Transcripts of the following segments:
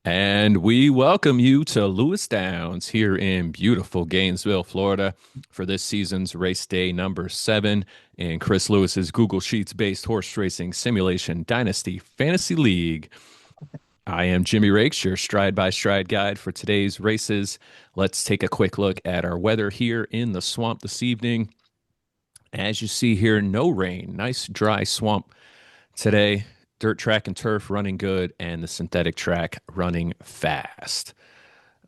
And we welcome you to Lewis Downs here in beautiful Gainesville, Florida, for this season's race day number 7 in Chris Lewis's Google Sheets based horse racing simulation Dynasty Fantasy League. I am Jimmy Rakes, your stride by stride guide for today's races. Let's take a quick look at our weather here in the swamp this evening. As you see here, no rain, nice dry swamp today. Dirt track and turf running good, and the synthetic track running fast.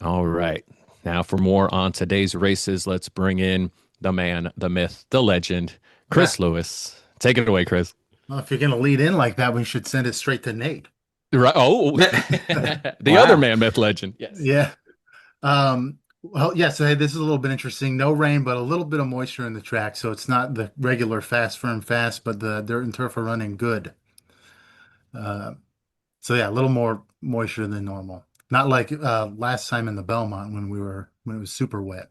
All right. Now, for more on today's races, let's bring in the man, the myth, the legend, Yeah. Chris Lewis. Take it away, Chris. Well, if you're going to lead in like that, we should send it straight to Nate. Right. Oh, the other Wow. man, myth, legend. Yes. Yeah. Well, yeah, so hey, this is a little bit interesting. No rain, but a little bit of moisture in the track. So it's not the regular fast, firm, fast, but the dirt and turf are running good. Uh, so yeah, a little more moisture than normal. Not like last time in the Belmont when it was super wet.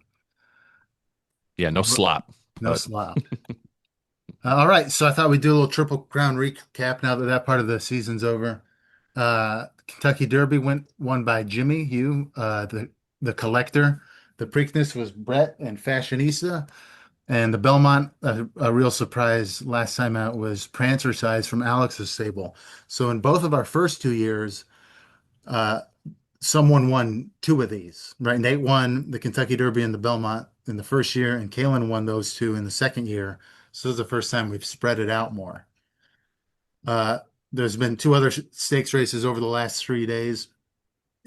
Yeah, no slop, No but slop. All right, so I thought we'd do a little Triple Crown recap now that that part of the season's over. Kentucky Derby won by Jimmy Hugh, the collector. The Preakness was Brett and Fashionista, and the Belmont, a real surprise last time out was Prancer Size from Alex's stable. So in both of our first 2 years, uh, someone won two of these, right? Nate won the Kentucky Derby and the Belmont in the first year, and Kalen won those two in the second year. So this is the first time we've spread it out more. Uh, there's been two other stakes races over the last 3 days.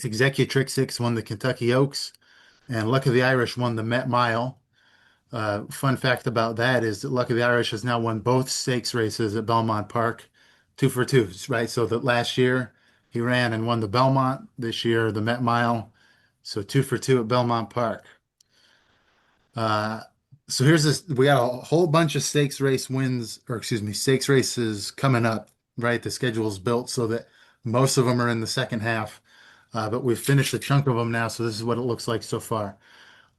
Executrix won the Kentucky Oaks, and Luck of the Irish won the Met Mile. Fun fact about that is that Luck of the Irish has now won both stakes races at Belmont Park, two for twos, right? So that last year he ran and won the Belmont, this year the Met Mile. So two for two at Belmont Park. Uh, so here's this. We got a whole bunch of stakes race wins, or excuse me, stakes races coming up, right? The schedule's built so that most of them are in the second half. But we've finished a chunk of them now, so this is what it looks like so far.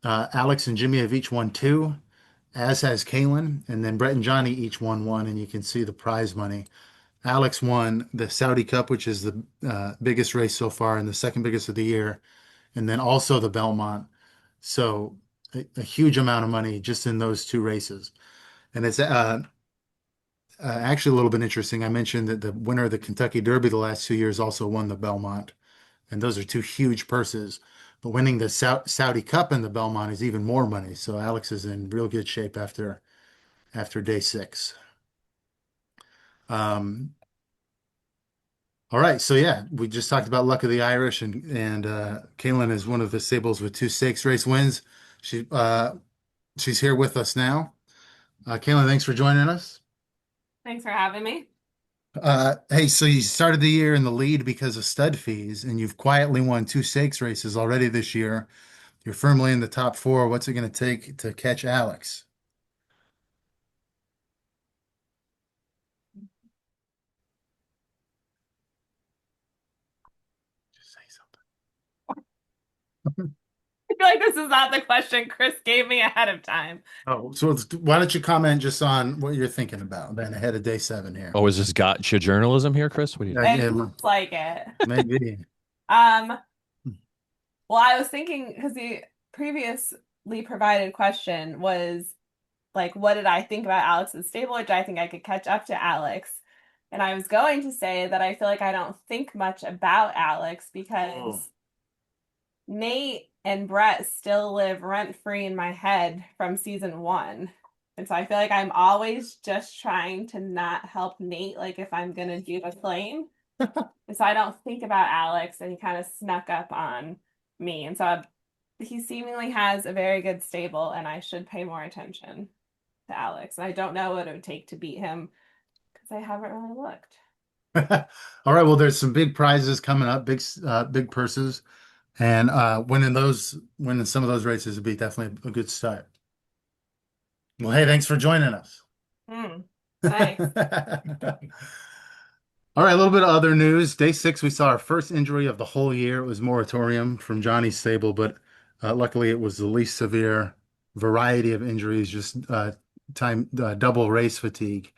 Alex and Jimmy have each won two, as has Kalen, and then Brett and Johnny each won one, and you can see the prize money. Alex won the Saudi Cup, which is the biggest race so far and the second biggest of the year, and then also the Belmont. So a huge amount of money just in those two races. And it's actually a little bit interesting. I mentioned that the winner of the Kentucky Derby the last 2 years also won the Belmont, and those are two huge purses. But winning the Saudi Cup and the Belmont is even more money. So Alex is in real good shape after day six. Um, all right, so yeah, we just talked about Luck of the Irish, and Kaylin is one of the stables with two stakes race wins. She she's here with us now. Kaylin, thanks for joining us. Thanks for having me. Hey, so you started the year in the lead because of stud fees, and you've quietly won two stakes races already this year. You're firmly in the top four. What's it going to take to catch Alex? Just say something. I feel like this is not the question Chris gave me ahead of time. Oh, so why don't you comment just on what you're thinking about then ahead of day seven here? oh, is this gotcha journalism here, Chris? What do you Yeah, think? It yeah, looks like it. maybe. Um, well, I was thinking because the previously provided question was like, what did I think about Alex's stable, or do I think I could catch up to Alex? And I was going to say that I feel like I don't think much about Alex Oh. because Nate and Brett still live rent free in my head from season one. And so I feel like I'm always just trying to not help Nate, like if I'm gonna do the claim. And so I don't think about Alex, and he kind of snuck up on me. And so he seemingly has a very good stable, and I should pay more attention to Alex. And I don't know what it would take to beat him because I haven't really looked. All right, well, there's some big prizes coming up, big purses, and winning some of those races would be definitely a good start. Well, hey, thanks for joining us. Hmm. Thanks. All right, a little bit of other news. Day six, we saw our first injury of the whole year. It was moratorium from Johnny's stable, but luckily it was the least severe variety of injuries, just double race fatigue.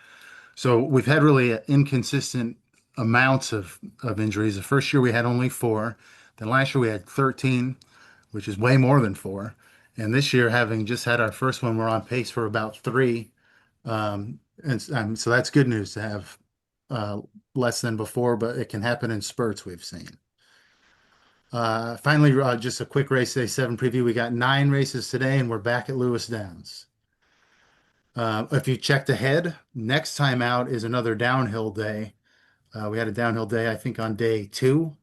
So we've had really inconsistent amounts of injuries. The first year we had only four. Then last year we had 13, which is way more than four. And this year, having just had our first one, we're on pace for about three. So that's good news to have uh, less than before, but it can happen in spurts we've seen. Finally, just a quick race day 7 preview. We got 9 races today, and we're back at Lewis Downs. If you checked ahead, next time out is another downhill day. We had a downhill day, I think, on day 2,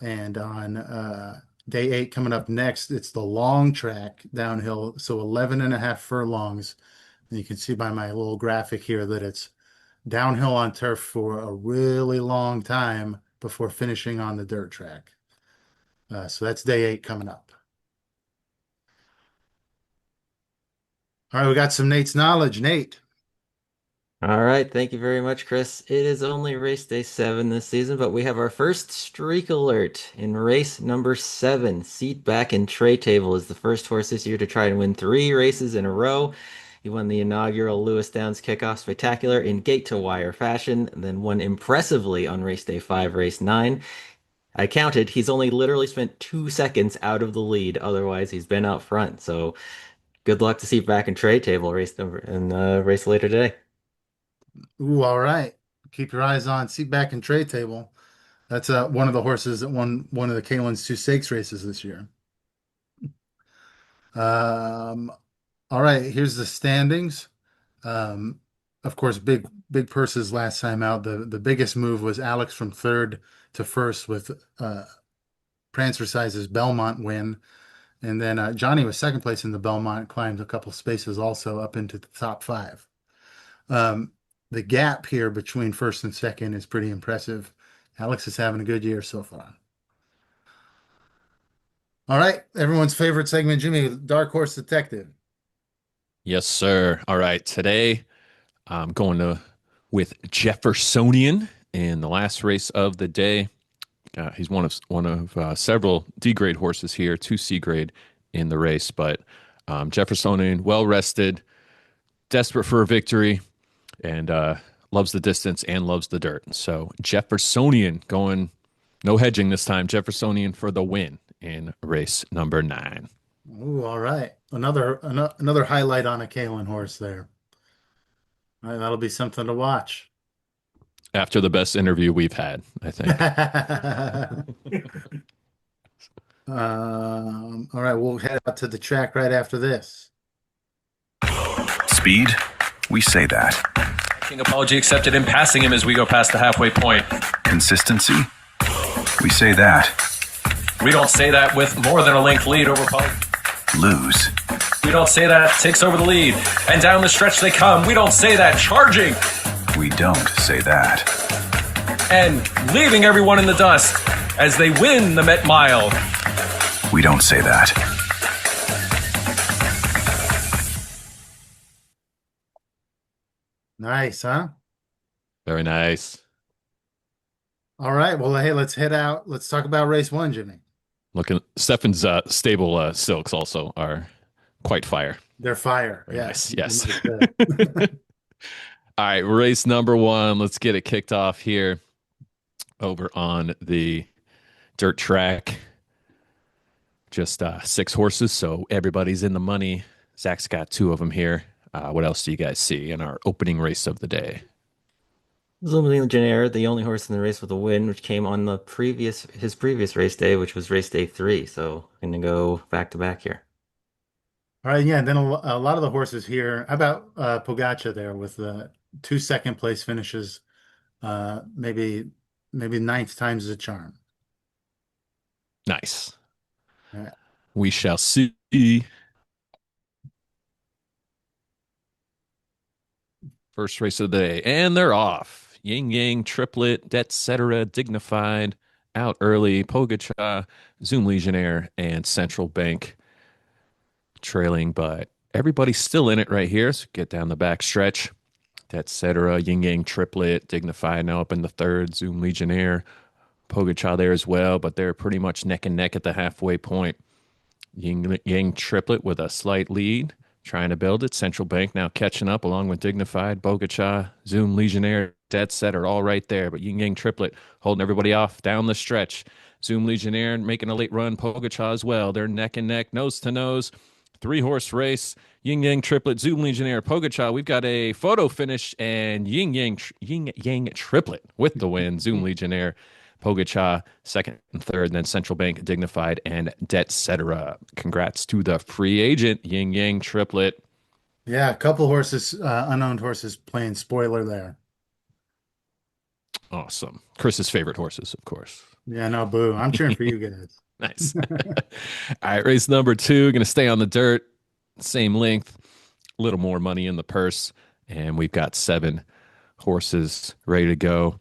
and on day 8 coming up next, it's the long track downhill, so 11 and a half furlongs. And you can see by my little graphic here that it's downhill on turf for a really long time before finishing on the dirt track. So that's day 8 coming up. All right, we got some Nate's knowledge. Nate. All right, thank you very much, Chris. It is only race day 7 this season, but we have our first streak alert in race number 7. Seat Back and Tray Table is the first horse this year to try and win 3 races in a row. He won the inaugural Lewis Downs Kickoff Spectacular in gate to wire fashion, and then won impressively on race day 5, race 9. I counted, he's only literally spent 2 seconds out of the lead. Otherwise, he's been out front. So good luck to Seat Back and Tray Table race number and race later today. Ooh, all right. Keep your eyes on Seat Back and Tray Table. That's one of the horses that won one of the Kalen's 2 stakes races this year. All right, here's the standings. Of course, big purses last time out. The biggest move was Alex from 3rd to 1st with Prancer Size's Belmont win. And then Johnny was 2nd place in the Belmont, climbed a couple spaces also up into the top 5. The gap here between 1st and 2nd is pretty impressive. Alex is having a good year so far. All right, everyone's favorite segment, Jimmy, Dark Horse Detective. Yes, sir. All right, today I'm going with Jeffersonian in the last race of the day. He's one of several D grade horses here, 2 C grade in the race, but Jeffersonian, well rested, desperate for a victory, and loves the distance and loves the dirt. So Jeffersonian going no hedging this time. Jeffersonian for the win in race number 9. Ooh, all right. Another highlight on a Kalen horse there. All right, that'll be something to watch. After the best interview we've had, I think. All right, we'll head out to the track right after this. Speed? We say that. Apology accepted in passing him as we go past the halfway point. Consistency? We say that. We don't say that with more than a length lead over Paul. Lose? We don't say that takes over the lead. And down the stretch they come. We don't say that charging. We don't say that. And leaving everyone in the dust as they win the Met Mile. We don't say that. Nice, huh? Very nice. All right. Well, hey, let's head out. Let's talk about race 1, Jimmy. Stefan's stable silks also are quite fire. They're fire. Very Yes. nice. Yes. All right, race number 1. Let's get it kicked off here over on the dirt track. Just 6 horses, so everybody's in the money. Zach's got 2 of them here. What else do you guys see in our opening race of the day? Zoom Legionnaire, the only horse in the race with a win, which came on his previous race day, which was race day 3. So I'm gonna go back to back here. All right. Yeah. And then a lot of the horses here. How about Pogača there with the 2 second place finishes? Maybe 9th times the charm. Nice. All right. We shall see. First race of the day, and they're off. Yin Yang, Triplet, etc., Dignified, out early. Pogača, Zoom Legionnaire, and Central Bank trailing, but everybody's still in it right here. So get down the back stretch, etc. Yin Yang, Triplet, Dignified now up in the 3rd. Zoom Legionnaire, Pogača there as well, but they're pretty much neck and neck at the halfway point. Yin Yang, Triplet with a slight lead, trying to build it. Central Bank now catching up along with Dignified. Pogača, Zoom Legionnaire Dead Setter, all right there. But Yin Yang Triplet holding everybody off down the stretch. Zoom Legionnaire making a late run. Pogacha as well. They're neck and neck, nose to nose. 3-horse race. Yin Yang Triplet, Zoom Legionnaire, Pogacha. We've got a photo finish and Yin Yang Triplet with the win. Zoom Legionnaire, Pogacha, second and third, and then Central Bank, Dignified, and Debt Cetera. Congrats to the free agent, Yin Yang Triplet. Yeah, a couple horses, unowned horses playing spoiler there. Awesome. Chris's favorite horses, of course. Yeah, no, boo. I'm cheering for you guys. Nice. All right, race number 2, going to stay on the dirt. Same length, a little more money in the purse, and we've got 7 horses ready to go.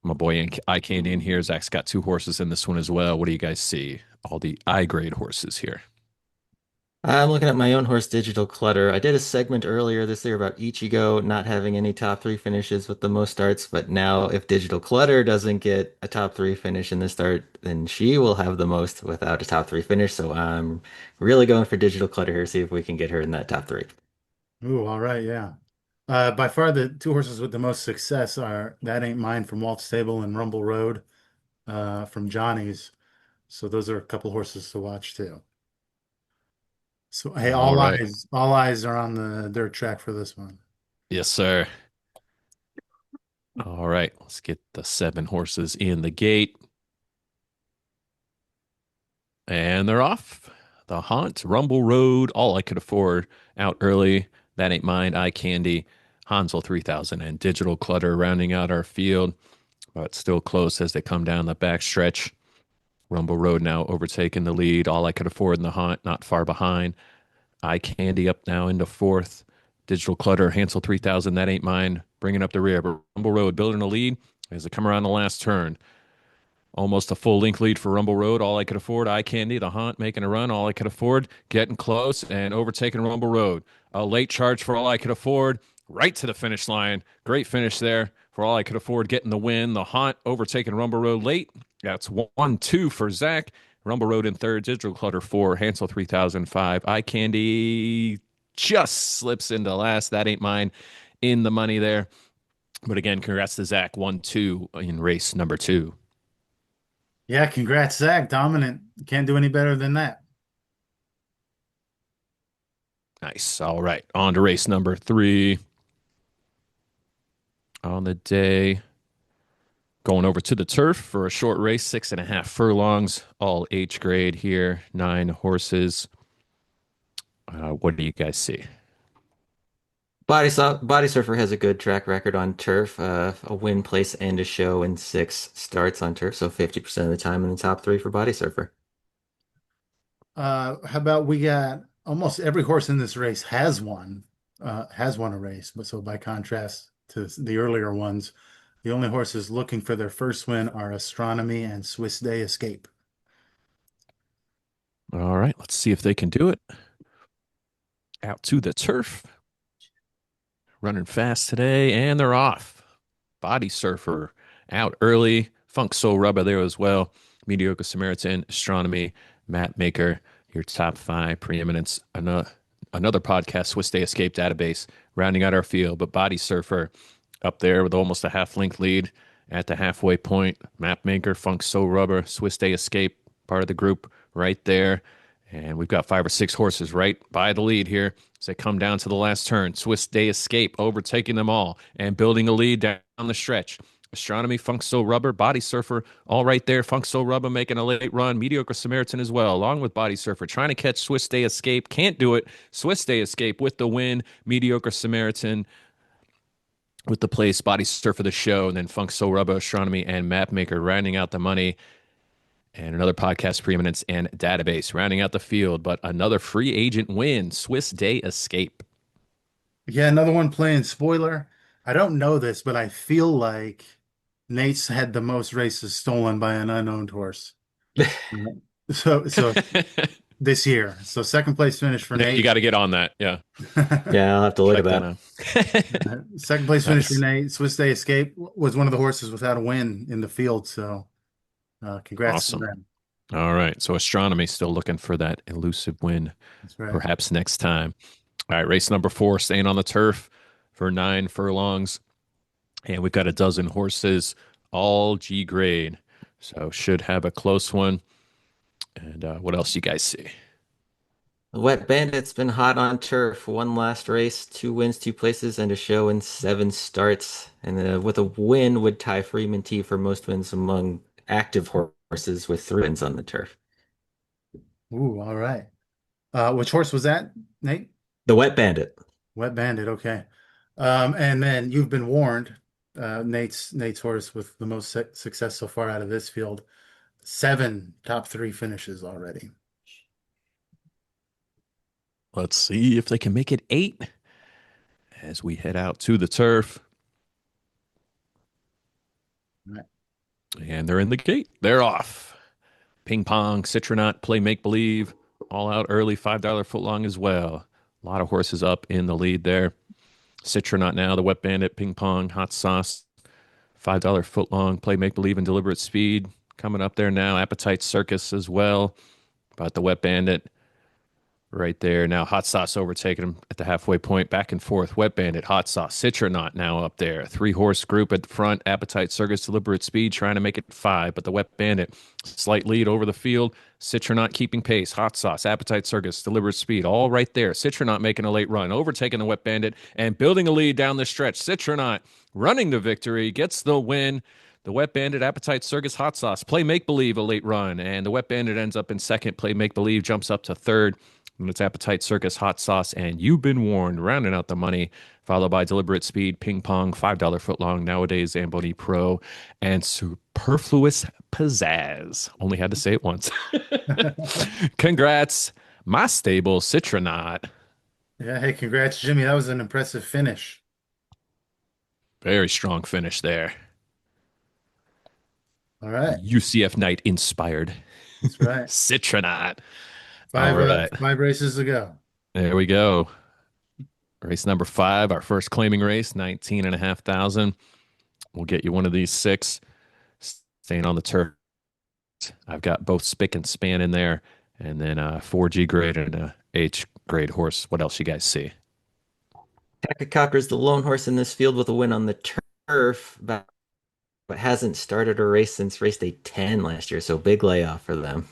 My boy Eye Candy in here. Zach's got 2 horses in this one as well. What do you guys see? All the I-grade horses here. I'm looking at my own horse, Digital Clutter. I did a segment earlier this year about Ichigo not having any top 3 finishes with the most starts, but now if Digital Clutter doesn't get a top 3 finish in the start, then she will have the most without a top 3 finish. So I'm really going for Digital Clutter here, see if we can get her in that top 3. Ooh, all right, yeah. By far the 2 horses with the most success are That Ain't Mine from Walt Stable and Rumble Road from Johnny's. So those are a couple horses to watch too. So hey, All right. all eyes are on the dirt track for this one. Yes, sir. All right, let's get the 7 horses in the gate. And they're off. The Haunt, Rumble Road, All I Could Afford, out early. That Ain't Mine, Eye Candy, Hansel 3000, and Digital Clutter rounding out our field. But still close as they come down the backstretch. Rumble Road now overtaking the lead. All I Could Afford in the Haunt, not far behind. Eye Candy up now into 4th. Digital Clutter, Hansel 3000, That Ain't Mine, bringing up the rear. But Rumble Road building a lead as they come around the last turn. Almost a full length lead for Rumble Road. All I Could Afford, Eye Candy, the Haunt making a run. All I Could Afford, getting close and overtaking Rumble Road. A late charge for All I Could Afford, right to the finish line. Great finish there for All I Could Afford, getting the win. The Haunt overtaking Rumble Road late. That's 1-2 for Zach. Rumble Road in 3rd, Digital Clutter 4, Hansel 3005. Eye Candy just slips into last. That Ain't Mine in the money there. But again, congrats to Zach. 1-2 in race number 2. Yeah, congrats, Zach. Dominant. Can't do any better than that. Nice. All right. On to race number 3. On the day, going over to the turf for a short race, 6.5 furlongs, all H grade here, 9 horses. What do you guys see? Body Surfer has a good track record on turf, a win, place, and a show in 6 starts on turf, so 50% of the time in the top 3 for Body Surfer. How about we got almost every horse in this race has won a race, but so by contrast to the earlier ones, the only horses looking for their first win are Astronomy and Swiss Day Escape. All right. Let's see if they can do it. Out to the turf. Running fast today, and they're off. Body Surfer out early. Funk Soul Rubber there as well. Mediocre Samaritan, Astronomy, Map Maker, your top 5 preeminence. Another podcast, Swiss Day Escape Database, rounding out our field. But Body Surfer up there with almost a half-length lead at the halfway point. Map Maker, Funk Soul Rubber, Swiss Day Escape, part of the group right there. And we've got 5 or 6 horses right by the lead here as they come down to the last turn. Swiss Day Escape overtaking them all and building a lead down the stretch. Astronomy, Funk Soul Rubber, Body Surfer, all right there. Funk Soul Rubber making a late run. Mediocre Samaritan as well, along with Body Surfer, trying to catch Swiss Day Escape. Can't do it. Swiss Day Escape with the win. Mediocre Samaritan with the place. Body Surfer the show. And then Funk Soul Rubber, Astronomy, and Map Maker rounding out the money. And another podcast preeminence and database rounding out the field. But another free agent win. Swiss Day Escape. Yeah, another one playing spoiler. I don't know this, but I feel like Nate's had the most races stolen by an unowned horse. So this year. So second place finish for Nate. You got to get on that. Yeah. Yeah, I'll have to look at that. Second place finish for Nate. Swiss Day Escape was one of the horses without a win in the field. So congrats to them. All right. So Astronomy still looking for that elusive win. That's right. Perhaps next time. All right. Race number 4, staying on the turf for 9 furlongs. And we've got a dozen horses, all G grade. So should have a close one. And what else you guys see? The Wet Bandit's been hot on turf. One last race, 2 wins, 2 places, and a show in 7 starts. And with a win, would tie Freeman T for most wins among active horses with 3 wins on the turf. Ooh, all right. Which horse was that, Nate? The Wet Bandit. Wet Bandit, okay. And then You've Been Warned, Nate's horse with the most success so far out of this field. 7 top 3 finishes already. Let's see if they can make it 8 as we head out to the turf. All right. And they're in the gate. They're off. Ping Pong, Citronaut, Play Make Believe, all out early, $5 footlong as well. A lot of horses up in the lead there. Citronaut now, the Wet Bandit, Ping Pong, Hot Sauce, $5 footlong, Play Make Believe, and Deliberate Speed coming up there now. Appetite Circus as well. But the Wet Bandit right there. Now Hot Sauce overtaking him at the halfway point. Back and forth. Wet Bandit, Hot Sauce, Citronaut now up there. 3-horse group at the front. Appetite Circus, Deliberate Speed trying to make it 5. But the Wet Bandit, slight lead over the field. Citronaut keeping pace. Hot Sauce, Appetite Circus, Deliberate Speed, all right there. Citronaut making a late run, overtaking the Wet Bandit and building a lead down the stretch. Citronaut running the victory, gets the win. The Wet Bandit, Appetite Circus, Hot Sauce, Play Make Believe, a late run. And the Wet Bandit ends up in second. Play Make Believe jumps up to third. And it's Appetite Circus, Hot Sauce, and You've Been Warned, rounding out the money, followed by Deliberate Speed, Ping Pong, $5 footlong, Nowadays, Zamboni Pro, and Superfluous Pizzazz. Only had to say it once. Congrats, my stable, Citronaut. Yeah, hey, congrats, Jimmy. That was an impressive finish. Very strong finish there. All right. UCF Knight inspired. That's right. Citronaut. 5, All right. 5 races to go. There we go. Race number 5, our first claiming race, 19,500. We'll get you one of these 6. Staying on the turf. I've got both Spick and Span in there, and then 4G grade and a H grade horse. What else you guys see? Helicopter's the lone horse in this field with a win on the turf, but hasn't started a race since race day 10 last year, so big layoff for them.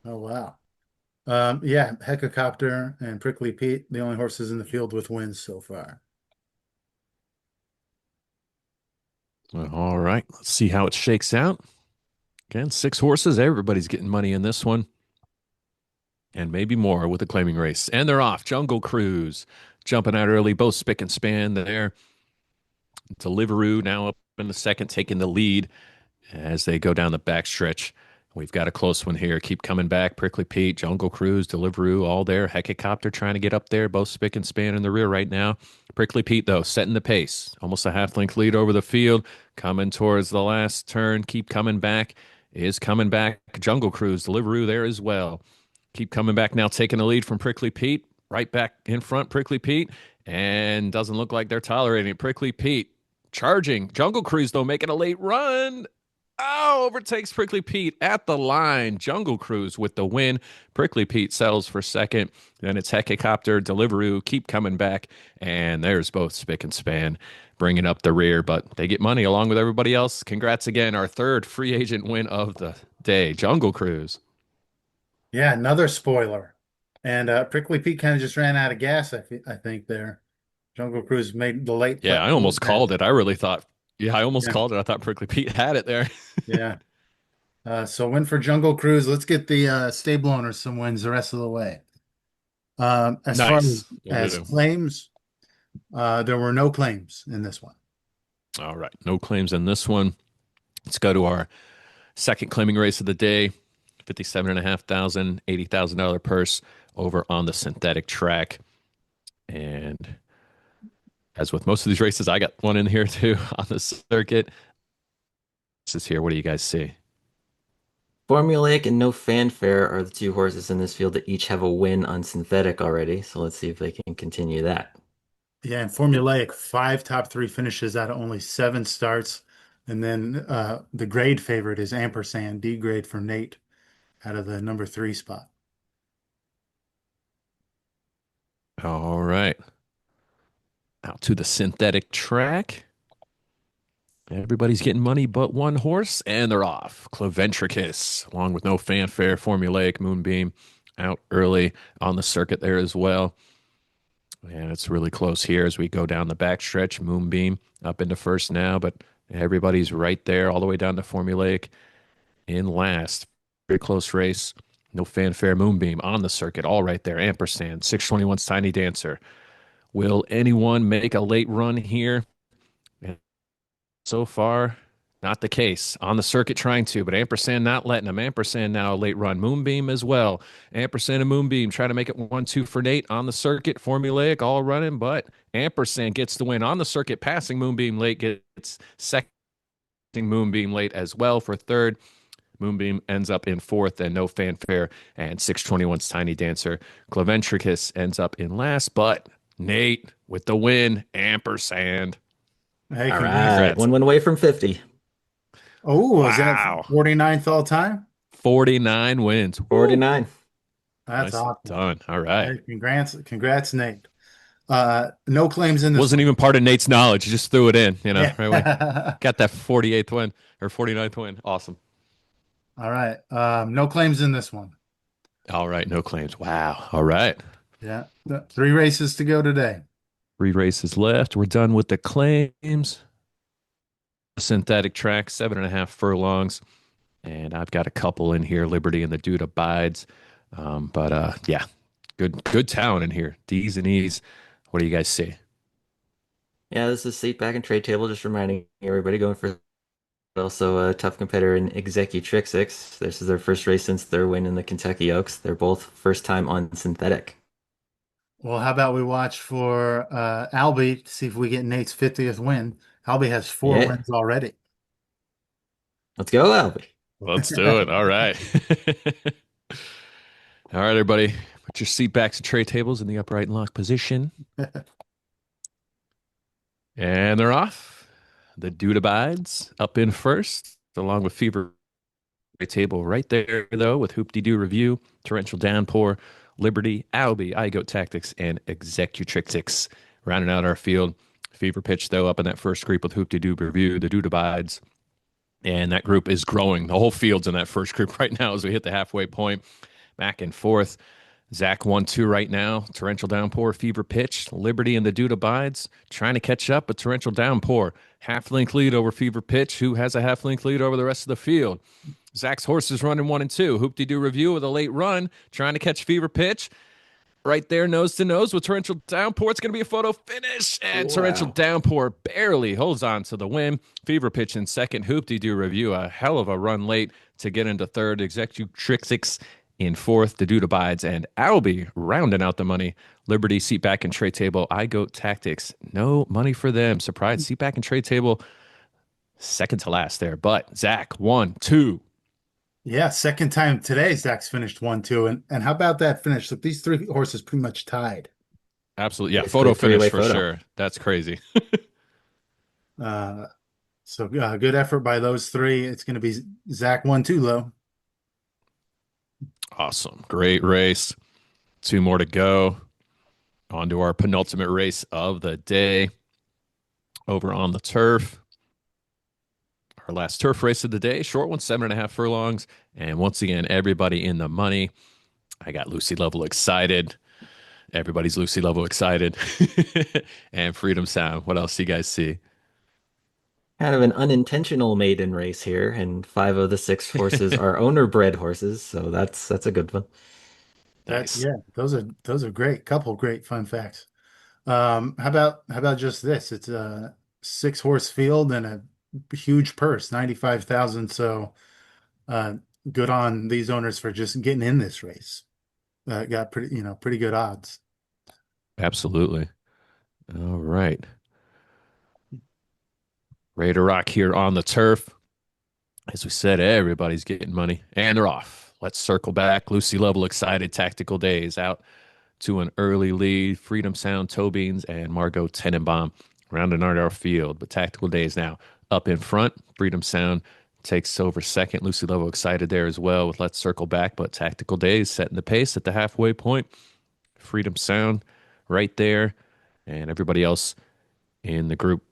Oh, wow. Yeah, Helicopter and Prickly Pete, the only horses in the field with wins so far. All right, let's see how it shakes out. Again, 6 horses. Everybody's getting money in this one. And maybe more with the claiming race. And they're off. Jungle Cruise jumping out early. Both Spick and Span there. Deliveroo now up in the second, taking the lead as they go down the backstretch. We've got a close one here. Keep coming back. Prickly Pete, Jungle Cruise, Deliveroo, all there. Helicopter trying to get up there. Both Spick and Span in the rear right now. Prickly Pete, though, setting the pace. Almost a half-length lead over the field. Coming towards the last turn. Keep coming back. Is coming back. Jungle Cruise, Deliveroo there as well. Keep coming back now, taking the lead from Prickly Pete. Right back in front, Prickly Pete. And doesn't look like they're tolerating it. Prickly Pete charging. Jungle Cruise, though, making a late run. Oh, overtakes Prickly Pete at the line. Jungle Cruise with the win. Prickly Pete settles for second. Then it's Helicopter, Deliveroo, keep coming back. And there's both Spick and Span bringing up the rear, but they get money along with everybody else. Congrats again. Our third free agent win of the day, Jungle Cruise. Yeah, another spoiler. And Prickly Pete kind of just ran out of gas, I think, there. Jungle Cruise made the late. Yeah, I almost called it. I really thought, I almost called it. I thought Prickly Pete had it there. Yeah. So win for Jungle Cruise. Let's get the stable owners some wins the rest of the way. As far as claims, there were no claims in this one. All right. No claims in this one. Let's go to our second claiming race of the day. 57,500, $80,000 purse over on the synthetic track. And as with most of these races, I got one in here too on the circuit. This is here. What do you guys see? Formulaic and No Fanfare are the 2 horses in this field that each have a win on synthetic already. So let's see if they can continue that. Yeah, and Formulaic, 5 top 3 finishes out of only 7 starts. And then the grade favorite is Ampersand, D grade for Nate, out of the number 3 spot. All right. Out to the synthetic track. Everybody's getting money but one horse, and they're off. Cloventricus, along with no fanfare, formulaic Moonbeam out early on the circuit there as well. And it's really close here as we go down the backstretch. Moonbeam up into first now, but everybody's right there all the way down to formulaic in last. Very close race. No fanfare. Moonbeam on the circuit, all right there. Ampersand, 621's Tiny Dancer. Will anyone make a late run here? So far, not the case. On the circuit trying to, but Ampersand not letting him. Ampersand now a late run. Moonbeam as well. Ampersand and Moonbeam trying to make it 1-2 for Nate on the circuit. Formulaic all running, but Ampersand gets the win on the circuit, passing Moonbeam late, gets second. Moonbeam late as well for third. Moonbeam ends up in fourth and no fanfare. And 621's Tiny Dancer. Cloventricus ends up in last, but Nate with the win. Ampersand. Hey, All congrats. right, one win away from 50. Oh, is Wow. that 49th all time? 49 wins. 49. That's Nicely awesome. done. All right. Hey, congrats, Nate. No claims in this. Wasn't even part of Nate's knowledge. He just threw it in, you know. Yeah. Right away. Got that 48th win or 49th win. Awesome. All right. No claims in this one. All right. No claims. Wow. All right. Yeah. 3 races to go today. 3 races left. We're done with the claims. Synthetic track, 7.5 furlongs. And I've got a couple in here, Liberty and the Dude Abides. Yeah, good talent in here. D's and E's. What do you guys see? Yeah, this is seat back and trade table, just reminding everybody going for also a tough competitor in Executrix. This is their first race since their win in the Kentucky Oaks. They're both first time on synthetic. Well, how about we watch for Albie to see if we get Nate's 50th win. Albie has 4 Yeah. wins already. Let's go, Albie. Let's do it. All right. All right, everybody. Put your seat backs and tray tables in the upright and locked position. And they're off. The Dude Abides up in first, along with Fever table right there, though, with Hoop-de-Doo Review, Torrential Downpour, Liberty, Albie, iGoat Tactics, and Executrix rounding out our field. Fever Pitch, though, up in that first group with Hoop-de-Doo Review, the Dude Abides. And that group is growing. The whole field's in that first group right now as we hit the halfway point. Back and forth. Zach 1-2 right now. Torrential Downpour, Fever Pitch, Liberty and the Dude Abides trying to catch up, but Torrential Downpour half-link lead over Fever Pitch, who has a half-link lead over the rest of the field. Zach's horse is running 1-2. Hoop-de-Doo Review with a late run, trying to catch Fever Pitch. Right there, nose to nose with Torrential Downpour. It's going to be a photo finish. And Wow. Torrential Downpour barely holds on to the win. Fever Pitch in second. Hoop-de-Doo Review, a hell of a run late to get into third. Executrix in fourth. The Dude Abides and Albie rounding out the money. Liberty, seat back and trade table. iGoat Tactics, no money for them. Surprise, seat back and trade table, second to last there. But Zach, 1-2. Yeah, second time today Zach's finished 1-2. And how about that finish? Look, these 3 horses pretty much tied. Absolutely. Yeah, Basically photo a three-way finish for photo. sure. That's crazy. Good effort by those 3. It's going to be Zach 1-2, though. Awesome. Great race. 2 more to go. On to our penultimate race of the day over on the turf. Our last turf race of the day. Short one, 7.5 furlongs. And once again, everybody in the money. I got Lucy Level excited. Everybody's Lucy Level excited. And Freedom Sound. What else do you guys see? Kind of an unintentional maiden race here, and 5 of the 6 horses are owner-bred horses, so that's a good one. Nice. Yeah, those are great. Couple great fun facts. How about just this? It's a 6-horse field and a huge purse, 95,000. So good on these owners for just getting in this race. Got pretty good odds. Absolutely. All right. Ready to rock here on the turf. As we said, everybody's getting money, and they're off. Let's circle back. Lucy Level excited. Tactical Days out to an early lead. Freedom Sound, Toe Beans, and Margot Tenenbaum rounding out our field. But Tactical Days now up in front. Freedom Sound takes over second. Lucy Level excited there as well with Let's Circle Back. But Tactical Days setting the pace at the halfway point. Freedom Sound right there. And everybody else in the group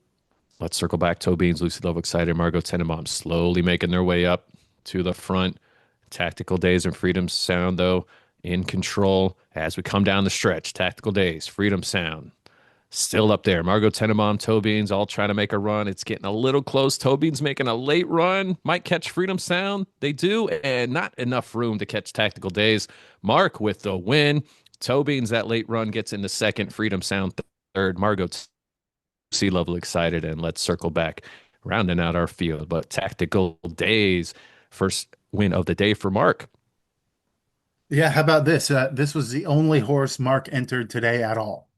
let's circle back. Toe Beans, Lucy Love Excited, Margot Tenenbaum slowly making their way up to the front. Tactical Days and Freedom Sound, though, in control as we come down the stretch. Tactical Days, Freedom Sound, still up there. Margot Tenenbaum, Toe Beans, all trying to make a run. It's getting a little close. Toe Beans making a late run. Might catch Freedom Sound. They do, and not enough room to catch Tactical Days. Mark with the win. Toe Beans, that late run gets into second. Freedom Sound third. Margot Sea Level Excited, and let's circle back, rounding out our field. But Tactical Days, first win of the day for Mark. Yeah, how about this? This was the only horse Mark entered today at all.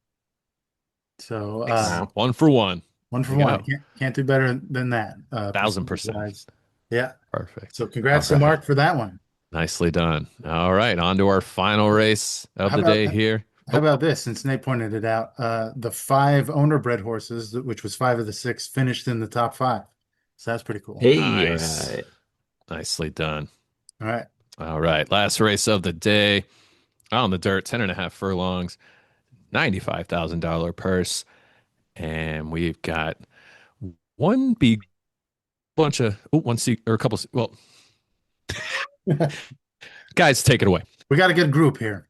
So Wow. 1 for 1. one for There you one. go. Can't do better than that. 1000%. Yeah. Perfect. So congrats to All right. Mark for that one. Nicely done. All right, on to our final race of How the about day that? here. How about this? Since Nate pointed it out, the 5 owner bred horses, which was 5 of the 6, finished in the top 5. So that's pretty cool. Hey, Nice. right. Nicely done. All right. All right, last race of the day on the dirt, 10.5 furlongs, $95,000 purse. And we've got one big bunch of, one seat or a couple, well, guys, take it away. We got a good group here.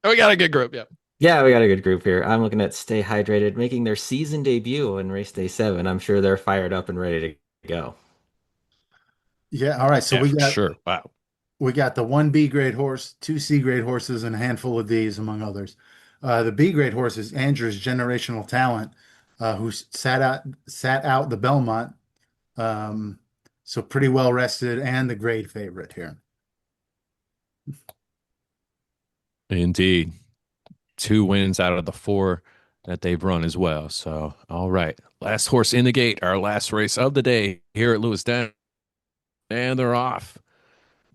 Oh, we got a good group. Yeah. Yeah, we got a good group here. I'm looking at Stay Hydrated making their season debut in race day 7. I'm sure they're fired up and ready to go. Yeah. All right. So Yeah, for sure. Wow. we got the 1 B grade horse, 2 C grade horses, and a handful of D's, among others. The B grade horse is Andrew's Generational Talent, who sat out the Belmont. So pretty well rested and the grade favorite here. Indeed. 2 wins out of the 4 that they've run as well. So, all right. Last horse in the gate, our last race of the day here at Lewiston. And they're off.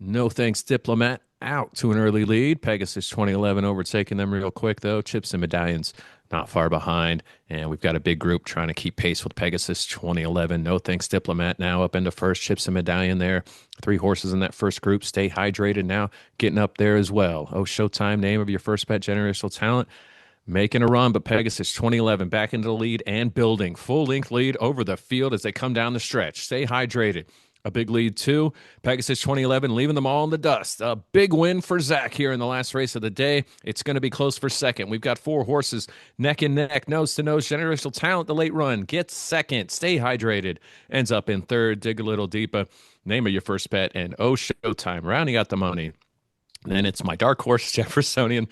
No Thanks Diplomat out to an early lead. Pegasus 2011 overtaking them real quick, though. Chips and Medallions not far behind. And we've got a big group trying to keep pace with Pegasus 2011. No Thanks Diplomat now up into first. Chips and Medallion there. 3 horses in that first group. Stay Hydrated now getting up there as well. Oh, Showtime, name of your first bet, Generational Talent. Making a run, but Pegasus 2011 back into the lead and building. Full length lead over the field as they come down the stretch. Stay Hydrated. A big lead, too. Pegasus 2011 leaving them all in the dust. A big win for Zach here in the last race of the day. It's going to be close for second. We've got 4 horses neck and neck, nose to nose. Generational Talent, the late run, gets second. Stay Hydrated ends up in third. Dig a little deeper. Name of your first bet, and oh, Showtime rounding out the money. Then it's my dark horse, Jeffersonian,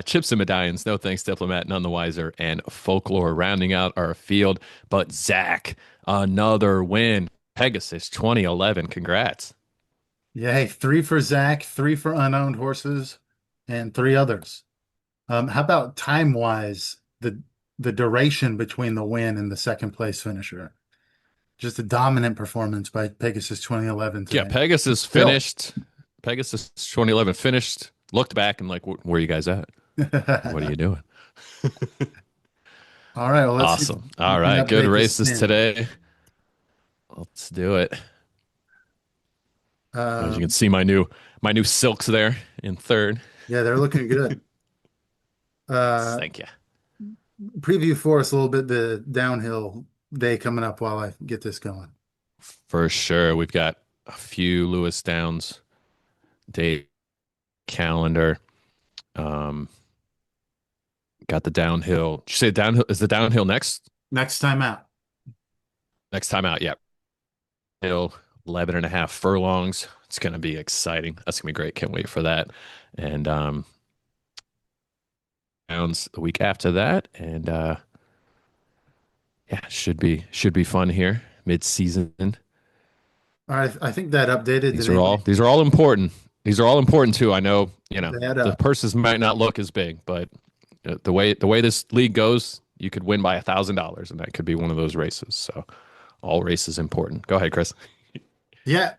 Chips and Medallions, No Thanks Diplomat, None the Wiser, and Folklore rounding out our field. But Zach, another win. Pegasus 2011. Congrats. Yeah, hey, 3 for Zach, 3 for unowned horses, and 3 others. How about time-wise, the duration between the win and the second place finisher? Just a dominant performance by Pegasus 2011 today. Yeah, Pegasus Phil. finished. Pegasus 2011 finished, looked back and like, where are you guys at? What are you doing? All right, well, let's Awesome. All right, good races today. Let's do it. As you can see, my new silks there in third. Yeah, they're looking good. Thank you. Preview for us a little bit the downhill day coming up while I get this going. For sure. We've got a few Lewis Downs day calendar. Got the downhill. Did you say downhill? Is the downhill next? Next time out. Next time out, yeah. 11.5 furlongs. It's going to be exciting. That's going to be great. Can't wait for that. And Downs the week after that. And yeah, should be fun here mid-season. All right, I think that updated. These are all important. These are all important too. I know, They add the up. purses might not look as big, but the way this league goes, you could win by $1,000, and that could be one of those races. So, all races important. Go ahead, Chris. Yeah,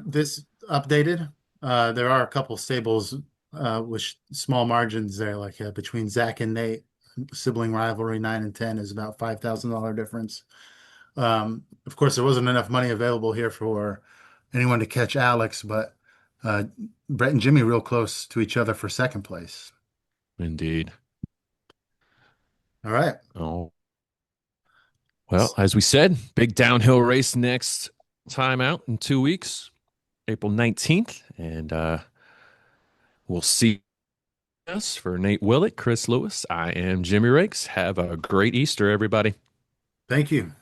this updated. There are a couple stables with small margins there, like between Zach and Nate. Sibling rivalry 9 and 10 is about $5,000 difference. Of course, there wasn't enough money available here for anyone to catch Alex, but Brett and Jimmy real close to each other for second place. Indeed. All right. Oh, Well, as we said, big downhill race next time out in 2 weeks, April 19th. And we'll see us for Nate Willett, Chris Lewis. I am Jimmy Rakes. Have a great Easter, everybody. Thank you.